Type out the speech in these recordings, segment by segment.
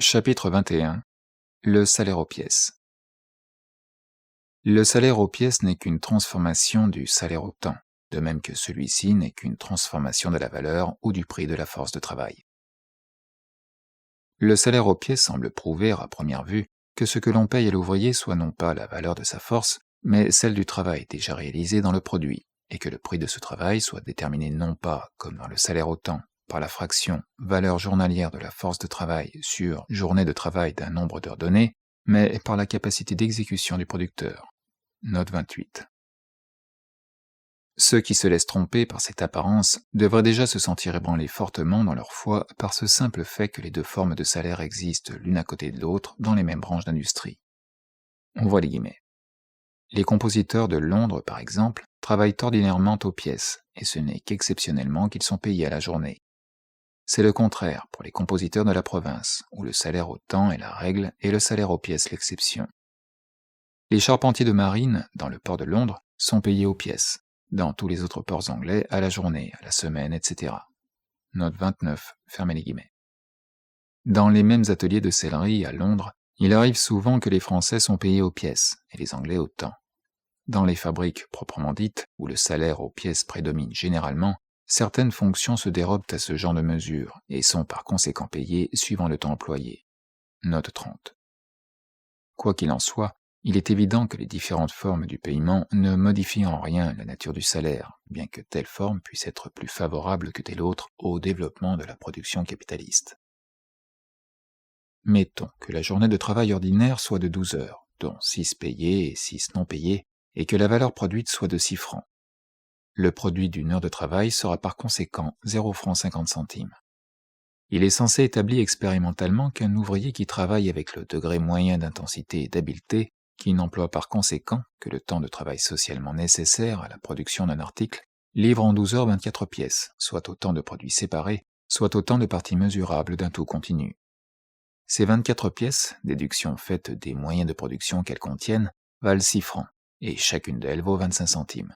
Chapitre 21. Le salaire aux pièces. Le salaire aux pièces n'est qu'une transformation du salaire au temps, de même que celui-ci n'est qu'une transformation de la valeur ou du prix de la force de travail. Le salaire aux pièces semble prouver, à première vue, que ce que l'on paye à l'ouvrier soit non pas la valeur de sa force, mais celle du travail déjà réalisé dans le produit, et que le prix de ce travail soit déterminé non pas, comme dans le salaire au temps, par la fraction valeur journalière de la force de travail sur journée de travail d'un nombre d'heures donné, mais par la capacité d'exécution du producteur. Note 28. Ceux qui se laissent tromper par cette apparence devraient déjà se sentir ébranlés fortement dans leur foi par ce simple fait que les deux formes de salaire existent l'une à côté de l'autre dans les mêmes branches d'industrie. On voit les guillemets. Les compositeurs de Londres, par exemple, travaillent ordinairement aux pièces, et ce n'est qu'exceptionnellement qu'ils sont payés à la journée. C'est le contraire pour les compositeurs de la province, où le salaire au temps est la règle et le salaire aux pièces l'exception. Les charpentiers de marine, dans le port de Londres, sont payés aux pièces, dans tous les autres ports anglais à la journée, à la semaine, etc. Note 29, fermez les guillemets. Dans les mêmes ateliers de sellerie à Londres, il arrive souvent que les Français sont payés aux pièces, et les Anglais au temps. Dans les fabriques proprement dites, où le salaire aux pièces prédomine généralement, certaines fonctions se dérobent à ce genre de mesure et sont par conséquent payées suivant le temps employé. Note 30. Quoi qu'il en soit, il est évident que les différentes formes du paiement ne modifient en rien la nature du salaire, bien que telle forme puisse être plus favorable que telle autre au développement de la production capitaliste. Mettons que la journée de travail ordinaire soit de 12 heures, dont 6 payées et 6 non payées, et que la valeur produite soit de 6 francs. Le produit d'une heure de travail sera par conséquent 0 francs 50 centimes. Il est censé établir expérimentalement qu'un ouvrier qui travaille avec le degré moyen d'intensité et d'habileté, qui n'emploie par conséquent que le temps de travail socialement nécessaire à la production d'un article, livre en 12 heures 24 pièces, soit autant de produits séparés, soit autant de parties mesurables d'un tout continu. Ces 24 pièces, déduction faite des moyens de production qu'elles contiennent, valent 6 francs, et chacune d'elles vaut 25 centimes.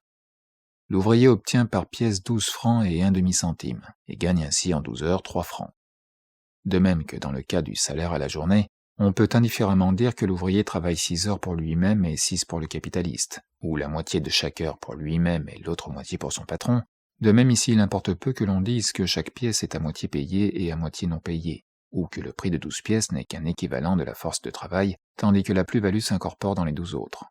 L'ouvrier obtient par pièce 12 francs et 1 demi-centime, et gagne ainsi en 12 heures 3 francs. De même que dans le cas du salaire à la journée, on peut indifféremment dire que l'ouvrier travaille 6 heures pour lui-même et 6 pour le capitaliste, ou la moitié de chaque heure pour lui-même et l'autre moitié pour son patron. De même ici, il importe peu que l'on dise que chaque pièce est à moitié payée et à moitié non payée, ou que le prix de 12 pièces n'est qu'un équivalent de la force de travail, tandis que la plus-value s'incorpore dans les 12 autres.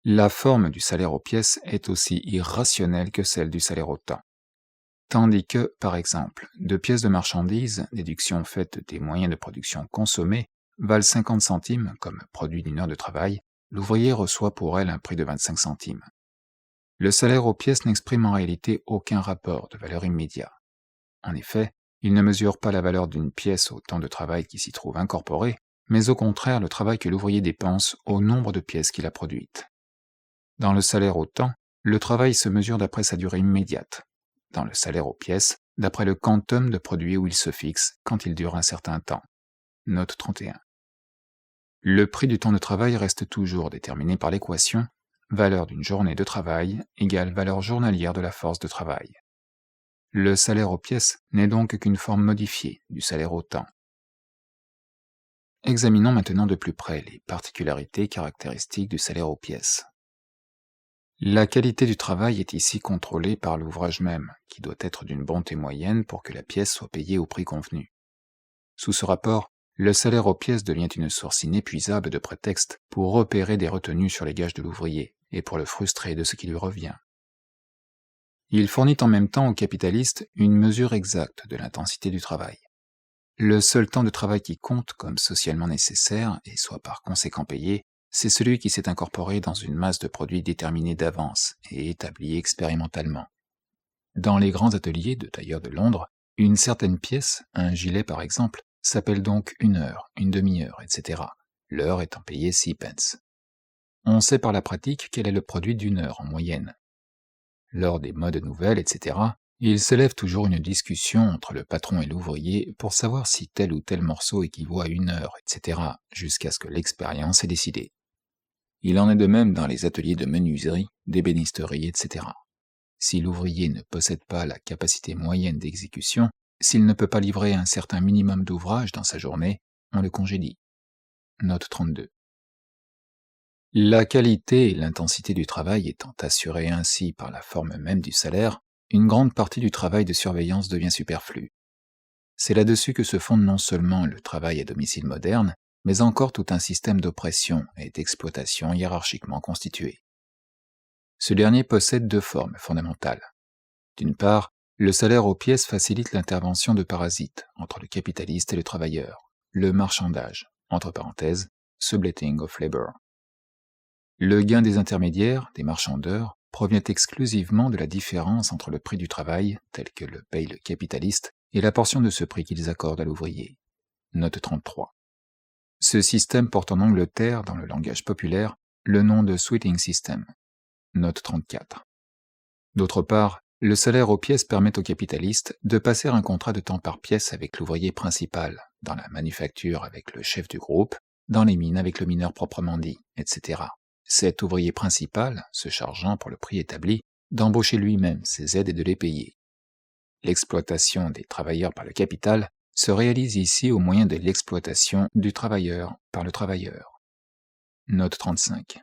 La forme du salaire aux pièces est aussi irrationnelle que celle du salaire au temps. Tandis que, par exemple, 2 pièces de marchandises, déduction faite des moyens de production consommés, valent 50 centimes comme produit d'une heure de travail, l'ouvrier reçoit pour elle un prix de 25 centimes. Le salaire aux pièces n'exprime en réalité aucun rapport de valeur immédiat. En effet, il ne mesure pas la valeur d'une pièce au temps de travail qui s'y trouve incorporé, mais au contraire le travail que l'ouvrier dépense au nombre de pièces qu'il a produites. Dans le salaire au temps, le travail se mesure d'après sa durée immédiate. Dans le salaire aux pièces, d'après le quantum de produit où il se fixe quand il dure un certain temps. Note 31. Le prix du temps de travail reste toujours déterminé par l'équation valeur d'une journée de travail égale valeur journalière de la force de travail. Le salaire aux pièces n'est donc qu'une forme modifiée du salaire au temps. Examinons maintenant de plus près les particularités caractéristiques du salaire aux pièces. La qualité du travail est ici contrôlée par l'ouvrage même, qui doit être d'une bonté moyenne pour que la pièce soit payée au prix convenu. Sous ce rapport, le salaire aux pièces devient une source inépuisable de prétextes pour opérer des retenues sur les gages de l'ouvrier, et pour le frustrer de ce qui lui revient. Il fournit en même temps au capitaliste une mesure exacte de l'intensité du travail. Le seul temps de travail qui compte comme socialement nécessaire, et soit par conséquent payé, c'est celui qui s'est incorporé dans une masse de produits déterminée d'avance et établie expérimentalement. Dans les grands ateliers de tailleurs de Londres, une certaine pièce, un gilet par exemple, s'appelle donc une heure, une demi-heure, etc., l'heure étant payée 6 pence. On sait par la pratique quel est le produit d'une heure en moyenne. Lors des modes nouvelles, etc., il s'élève toujours une discussion entre le patron et l'ouvrier pour savoir si tel ou tel morceau équivaut à une heure, etc., jusqu'à ce que l'expérience ait décidé. Il en est de même dans les ateliers de menuiserie, d'ébénisterie, etc. Si l'ouvrier ne possède pas la capacité moyenne d'exécution, S'il ne peut pas livrer un certain minimum d'ouvrage dans sa journée, on le congédie. Note 32. La qualité et l'intensité du travail étant assurées ainsi par la forme même du salaire, une grande partie du travail de surveillance devient superflue. C'est là-dessus que se fonde non seulement le travail à domicile moderne, mais encore tout un système d'oppression et d'exploitation hiérarchiquement constitué. Ce dernier possède deux formes fondamentales. D'une part, le salaire aux pièces facilite l'intervention de parasites entre le capitaliste et le travailleur, le marchandage, entre parenthèses, subletting of labor. Le gain des intermédiaires, des marchandeurs, provient exclusivement de la différence entre le prix du travail, tel que le paye le capitaliste, et la portion de ce prix qu'ils accordent à l'ouvrier. Note 33. Ce système porte en Angleterre, dans le langage populaire, le nom de sweating system. Note 34. D'autre part, le salaire aux pièces permet au capitaliste de passer un contrat de temps par pièce avec l'ouvrier principal, dans la manufacture avec le chef du groupe, dans les mines avec le mineur proprement dit, etc. Cet ouvrier principal, se chargeant pour le prix établi, d'embaucher lui-même ses aides et de les payer. L'exploitation des travailleurs par le capital se réalise ici au moyen de l'exploitation du travailleur par le travailleur. Note 35.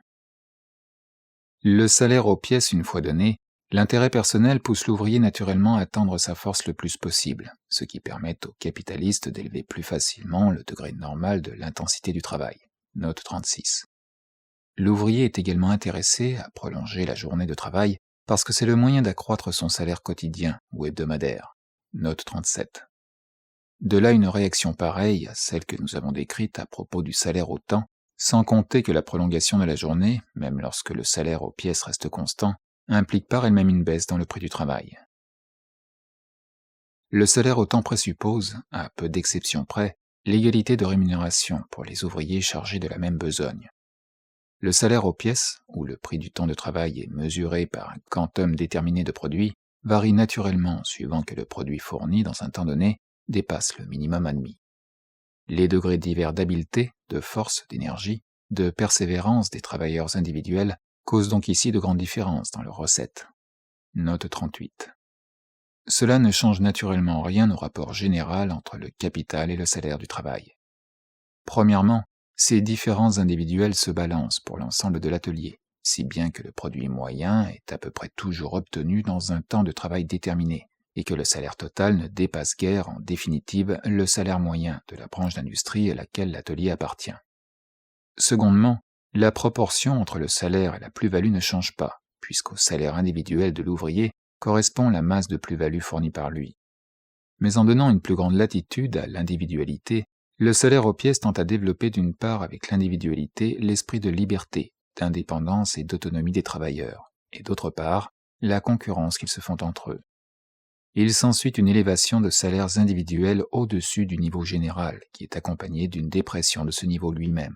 Le salaire aux pièces une fois donné, l'intérêt personnel pousse l'ouvrier naturellement à tendre sa force le plus possible, ce qui permet au capitaliste d'élever plus facilement le degré normal de l'intensité du travail. Note 36. L'ouvrier est également intéressé à prolonger la journée de travail parce que c'est le moyen d'accroître son salaire quotidien ou hebdomadaire. Note 37. De là une réaction pareille à celle que nous avons décrite à propos du salaire au temps, sans compter que la prolongation de la journée, même lorsque le salaire aux pièces reste constant, implique par elle-même une baisse dans le prix du travail. Le salaire au temps présuppose, à peu d'exceptions près, l'égalité de rémunération pour les ouvriers chargés de la même besogne. Le salaire aux pièces, où le prix du temps de travail est mesuré par un quantum déterminé de produits, varie naturellement suivant que le produit fourni dans un temps donné dépasse le minimum admis. Les degrés divers d'habileté, de force, d'énergie, de persévérance des travailleurs individuels causent donc ici de grandes différences dans leurs recettes. Note 38. Cela ne change naturellement rien au rapport général entre le capital et le salaire du travail. Premièrement, ces différences individuelles se balancent pour l'ensemble de l'atelier, si bien que le produit moyen est à peu près toujours obtenu dans un temps de travail déterminé, et que le salaire total ne dépasse guère en définitive le salaire moyen de la branche d'industrie à laquelle l'atelier appartient. Secondement, la proportion entre le salaire et la plus-value ne change pas, puisqu'au salaire individuel de l'ouvrier correspond la masse de plus-value fournie par lui. Mais en donnant une plus grande latitude à l'individualité, le salaire aux pièces tend à développer d'une part avec l'individualité l'esprit de liberté, d'indépendance et d'autonomie des travailleurs, et d'autre part, la concurrence qu'ils se font entre eux. Il s'ensuit une élévation de salaires individuels au-dessus du niveau général, qui est accompagnée d'une dépression de ce niveau lui-même.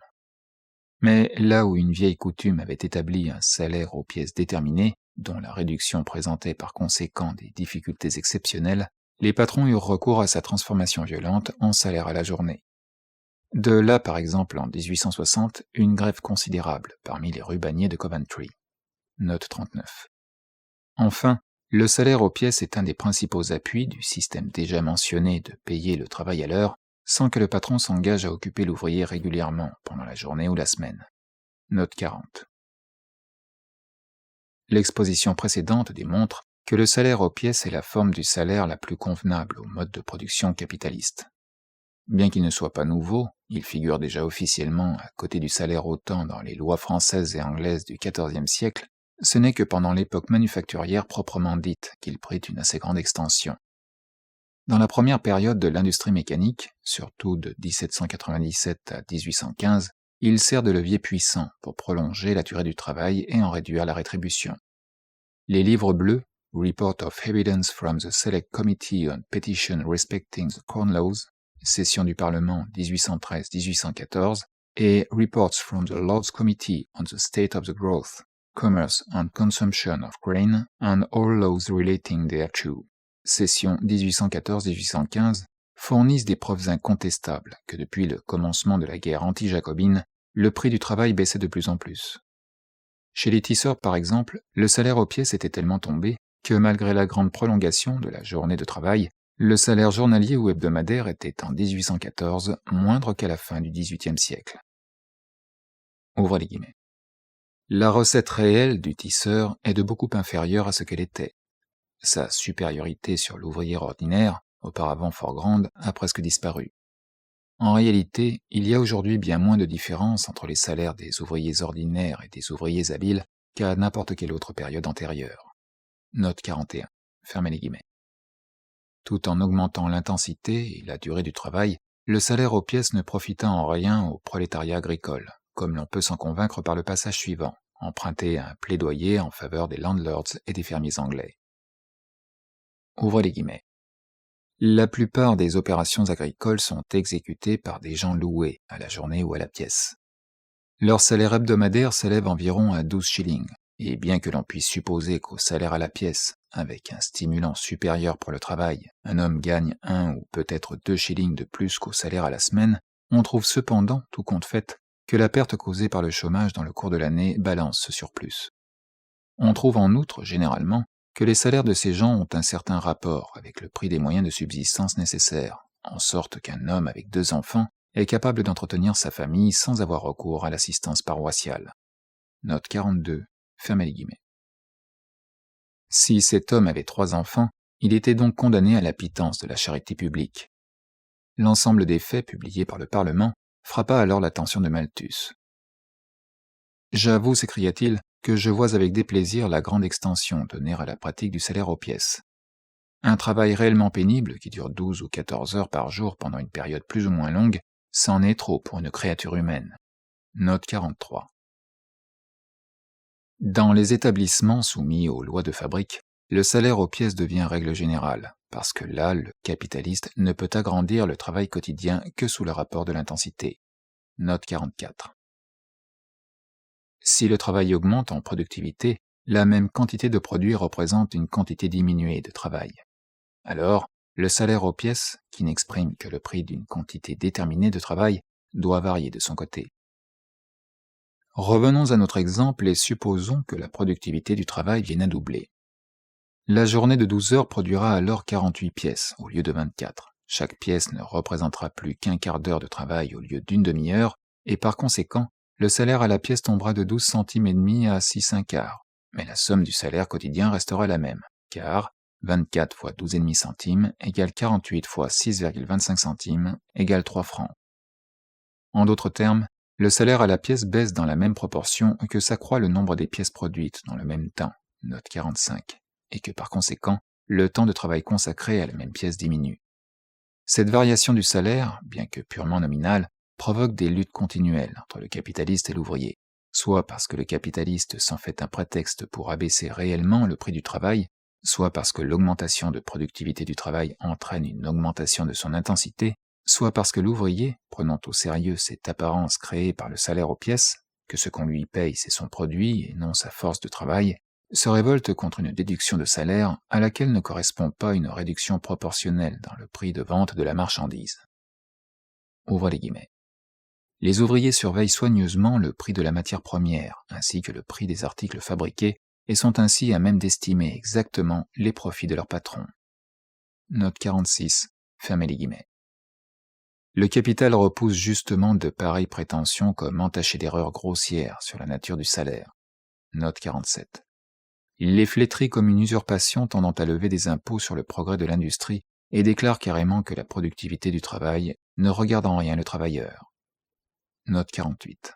Mais là où une vieille coutume avait établi un salaire aux pièces déterminé, dont la réduction présentait par conséquent des difficultés exceptionnelles, les patrons eurent recours à sa transformation violente en salaire à la journée. De là, par exemple, en 1860, une grève considérable parmi les rubaniers de Coventry. Note 39. Enfin, le salaire aux pièces est un des principaux appuis du système déjà mentionné de payer le travail à l'heure, sans que le patron s'engage à occuper l'ouvrier régulièrement pendant la journée ou la semaine. Note 40. L'exposition précédente démontre que le salaire aux pièces est la forme du salaire la plus convenable au mode de production capitaliste. Bien qu'il ne soit pas nouveau, il figure déjà officiellement à côté du salaire au temps dans les lois françaises et anglaises du XIVe siècle, ce n'est que pendant l'époque manufacturière proprement dite qu'il prit une assez grande extension. Dans la première période de l'industrie mécanique, surtout de 1797 à 1815, il sert de levier puissant pour prolonger la durée du travail et en réduire la rétribution. Les livres bleus, Report of Evidence from the Select Committee on Petition Respecting the Corn Laws, Session du Parlement 1813-1814, et Reports from the Lords Committee on the State of the Growth, Commerce and Consumption of Grain, and all laws relating thereto, Session 1814-1815, fournissent des preuves incontestables que depuis le commencement de la guerre anti-jacobine, le prix du travail baissait de plus en plus. Chez les tisseurs, par exemple, le salaire aux pièces était tellement tombé que malgré la grande prolongation de la journée de travail, Le salaire journalier ou hebdomadaire était en 1814 moindre qu'à la fin du XVIIIe siècle. Ouvrez les guillemets. La recette réelle du tisseur est de beaucoup inférieure à ce qu'elle était. Sa supériorité sur l'ouvrier ordinaire, auparavant fort grande, a presque disparu. En réalité, il y a aujourd'hui bien moins de différence entre les salaires des ouvriers ordinaires et des ouvriers habiles qu'à n'importe quelle autre période antérieure. Note 41. Fermez les guillemets. Tout en augmentant l'intensité et la durée du travail, le salaire aux pièces ne profita en rien au prolétariat agricole, comme l'on peut s'en convaincre par le passage suivant, emprunté à un plaidoyer en faveur des landlords et des fermiers anglais. Ouvrez les guillemets. La plupart des opérations agricoles sont exécutées par des gens loués, à la journée ou à la pièce. Leur salaire hebdomadaire s'élève environ à 12 shillings, et bien que l'on puisse supposer qu'au salaire à la pièce, avec un stimulant supérieur pour le travail, un homme gagne 1 ou peut-être 2 shillings de plus qu'au salaire à la semaine, on trouve cependant, tout compte fait, que la perte causée par le chômage dans le cours de l'année balance ce surplus. On trouve en outre, généralement, que les salaires de ces gens ont un certain rapport avec le prix des moyens de subsistance nécessaires, en sorte qu'un homme avec 2 enfants est capable d'entretenir sa famille sans avoir recours à l'assistance paroissiale. Note 42, fermez les guillemets. Si cet homme avait 3 enfants, il était donc condamné à la pitance de la charité publique. L'ensemble des faits publiés par le Parlement frappa alors l'attention de Malthus. « J'avoue, s'écria-t-il, que je vois avec déplaisir la grande extension donnée à la pratique du salaire aux pièces. Un travail réellement pénible, qui dure 12 ou 14 heures par jour pendant une période plus ou moins longue, c'en est trop pour une créature humaine. » Note 43. Dans les établissements soumis aux lois de fabrique, le salaire aux pièces devient règle générale, parce que là, le capitaliste ne peut agrandir le travail quotidien que sous le rapport de l'intensité. Note 44. Si le travail augmente en productivité, la même quantité de produits représente une quantité diminuée de travail. Alors, le salaire aux pièces, qui n'exprime que le prix d'une quantité déterminée de travail, doit varier de son côté. Revenons à notre exemple et supposons que la productivité du travail vienne à doubler. La journée de 12 heures produira alors 48 pièces au lieu de 24. Chaque pièce ne représentera plus qu'un quart d'heure de travail au lieu d'une demi-heure, et par conséquent, le salaire à la pièce tombera de 12 centimes et demi à 6,25, mais la somme du salaire quotidien restera la même, car 24 fois 12,5 centimes égale 48 fois 6,25 centimes égale 3 francs. En d'autres termes, le salaire à la pièce baisse dans la même proportion que s'accroît le nombre des pièces produites dans le même temps, note 45, et que par conséquent, le temps de travail consacré à la même pièce diminue. Cette variation du salaire, bien que purement nominale, provoque des luttes continuelles entre le capitaliste et l'ouvrier, soit parce que le capitaliste s'en fait un prétexte pour abaisser réellement le prix du travail, soit parce que l'augmentation de productivité du travail entraîne une augmentation de son intensité, soit parce que l'ouvrier, prenant au sérieux cette apparence créée par le salaire aux pièces, que ce qu'on lui paye c'est son produit et non sa force de travail, se révolte contre une déduction de salaire à laquelle ne correspond pas une réduction proportionnelle dans le prix de vente de la marchandise. Ouvrez les guillemets. Les ouvriers surveillent soigneusement le prix de la matière première, ainsi que le prix des articles fabriqués, et sont ainsi à même d'estimer exactement les profits de leur patron. Note 46, fermez les guillemets. Le capital repousse justement de pareilles prétentions comme entachées d'erreurs grossières sur la nature du salaire. Note 47. Il les flétrit comme une usurpation tendant à lever des impôts sur le progrès de l'industrie et déclare carrément que la productivité du travail ne regarde en rien le travailleur. Note 48.